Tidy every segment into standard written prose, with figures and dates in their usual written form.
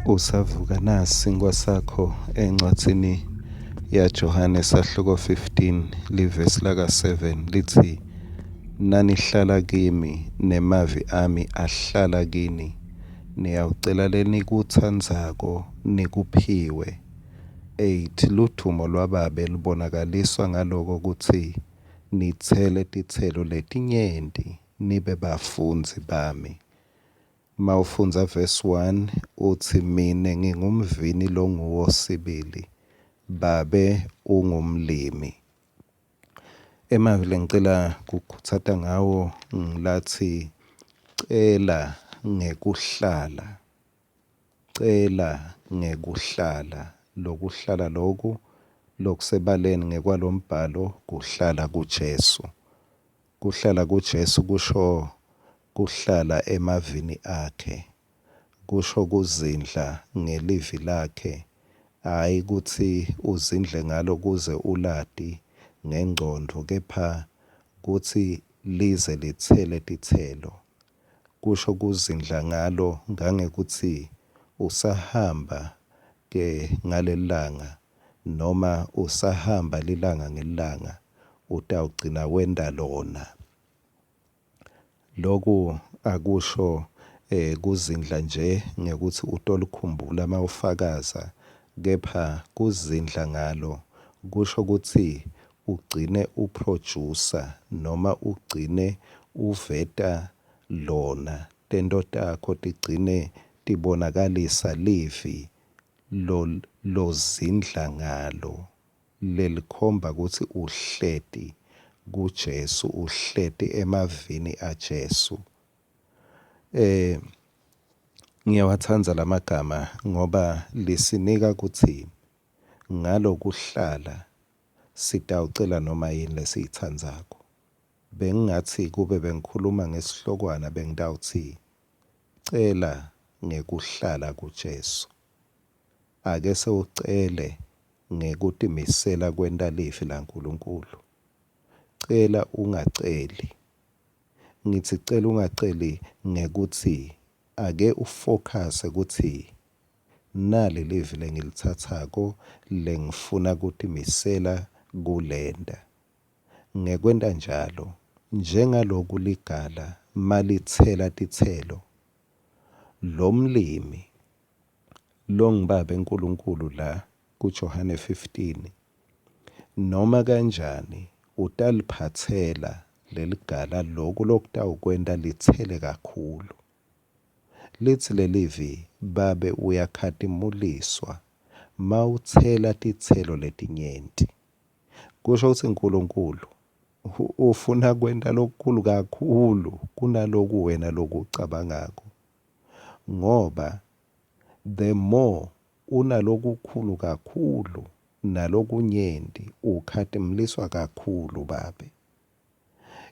Usavuka nasi kwasakho encwadini yaJohane sahluko 15 livesi laka 7 lithi, nanihlala kimi nemavi ami ahlala kini, niyawucela lenikuthandzako nikuphiwe. 8 Ludumo lwababe lubonakaliswa ngaloko kutsi nitsele titselo letinyenti nibe bafundzi bami. Mawufundza verse 1 uthi mine ngingumvini longuwosibili, babe ungumlimi. Emavi lengicela kukhutsata ngawo ngilathi cela ngekuhlala. Cela ngekuhlala. Lokuhlala loku lokusebaleni ngekwalombhalo kuhlala kuJesu. Kuhlala kuJesu kusho kuhlala emavini akhe. Kusho kuzindla ngelivi lakhe. Hayi kuthi uzindle ngalo kuze ulati ngengqondo, kepha kuthi lize lithele tithelo. Kusho kuzindla ngalo ngangekuthi usahamba ke ngalelanga noma usahamba lilanga ngelanga utawugcina wenda lona. Loku akusho kuzindla nje ngekuthi utolikhumbula mawufakaza, kepha kuzindla ngalo kusho ukuthi ugcine uproducer noma ugcine uveta lona, tento takho tigcine tibonakalisa livi lozindla ngalo, lelikhomba ukuthi uhleti kuJesu, uhleti emavini aJesu. Ngiyawathanda lamagama ngoba lisinika kuthi ngalokuhlala sitawucela noma yini lesiyithandzako. Bengingathi kube bengikhuluma ngesihlokwana bengitawuthi cela ngekuhlala kuJesu. Ake sewucele ngekutimisela kwenta livi laNkulunkulu. Cela ungaceli. Ngithi cela ungaceli ngekuthi ake ufocus ukuthi nali livi lengilitsatsako lengifuna kutimisela kulenda. Ngekwenta njalo njengaloku ligala malitsela titselo, lomlimi longibaba enkulunkulu la kuJohane 15 noma kanjani utaliphatsela leligala loku lokutawukwenta litsele kakhulu. Lithi lelivi babe uyakhatimuliswa mawutsela titselo letinyenti. Kusho ukuthi uNkulunkulu ufuna kwenta lokukhulu kakhulu kunaloku wena lokucabangako, ngoba the more unalokukhulu kakhulu nalokunyenti ukhatimuliswa kakhulu babe.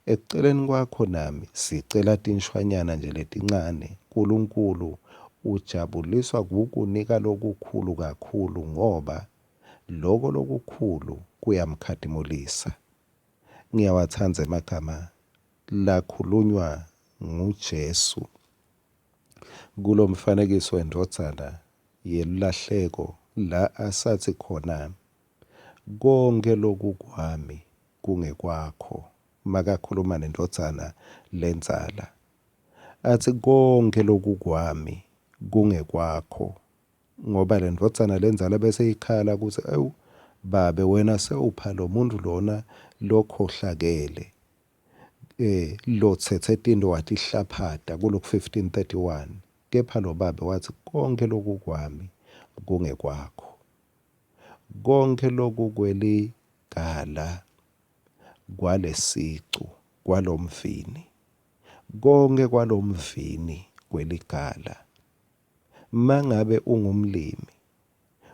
Ekuceleni kwakho nami sicela tinshwanyana nje letincane, uNkulunkulu ujabuliswa kukunika lokukhulu kakhulu ngoba loko lokukhulu kuyamkhatimulisa. Ngiyawathanda emagama lakhulunywa nguJesu kulo mfanekiso wendodzana yelahleko la asathi khona konke loku kwami kungekwakho. Makakhuluma nendodzana lenzala athi konke loku kwami kungekwakho, ngoba le ndodzana lenzala bese ikhala ukuthi ewu babe wena sewupha lo muntu lona lokhohlakele lothethe tinto watihlaphata kulokhu 15:31, kepha lo babe wathi konke loku kwami kungekwakho. Konke loku kweligala kwalesicu kwalomvini, konke kwalomvini kweligala. Mangabe ungumlimi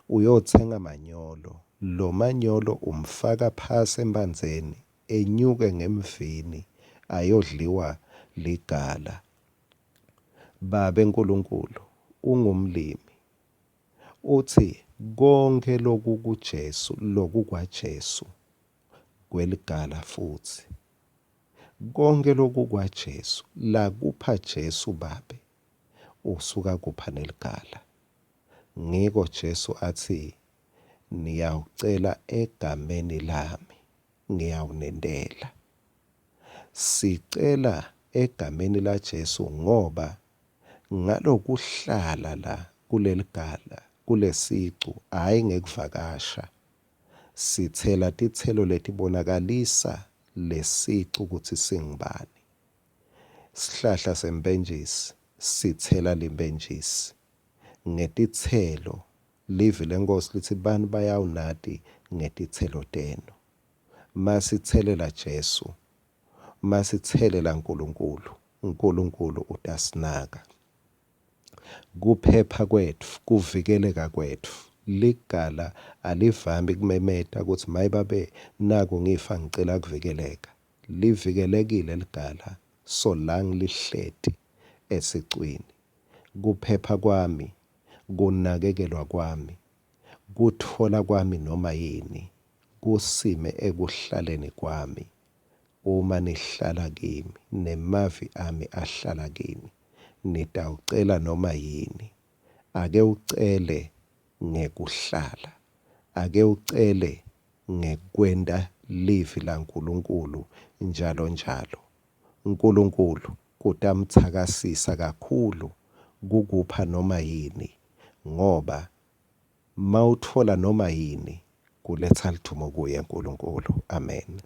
uyothenga manyolo, lo manyolo umfaka phasi embanzeni enyuke ngemvini ayodliwa ligala. Babe enkulunkulu ungumlimi uthi konke loku kuJesu, loku kwaJesu kweligala futhi. Konke loku kwaJesu la kupha Jesu babe usuka kupha neligala. ngiko Jesu athi niyawucela egameni lami ngiyawunendela. Sicela egameni la Jesu ngoba ngalokuhlala la kuleli gala kulesicu hhayi ngekuvakasha sithela tithelo letibonakalisa lesicu ukuthi singubani. Sihlahla sembenjisi sithela limbenjisi ngetithelo. Livi lenkosi lithi bani bayawunati ngetithelo teno. Masithelela Jesu, masithelela uNkulunkulu, uNkulunkulu utasinaka. Kuphepha kwethu, kuvikeleka kwethu. Ligala alivami kumemeta ukuthi mayibabe naku ngifa ngicela kuvikeleka. Livikelekile ligala so la ngilihleti esicwini. Kuphepha kwami, kunakekelwa kwami, kuthola kwami noma yini, kusime ekuhlaleni kwami. Uma nihlala kimi, nemavi ami ahlala kini, nitawucela noma yini. Ake ucele ngekuhlala, ake ucele ngekwenda livi laNkulunkulu njalo njalo. uNkulunkulu kutamthakasisa kakhulu kukupha noma yini ngoba mawuthola noma yini kuletha lithumo kuye uNkulunkulu. Amen.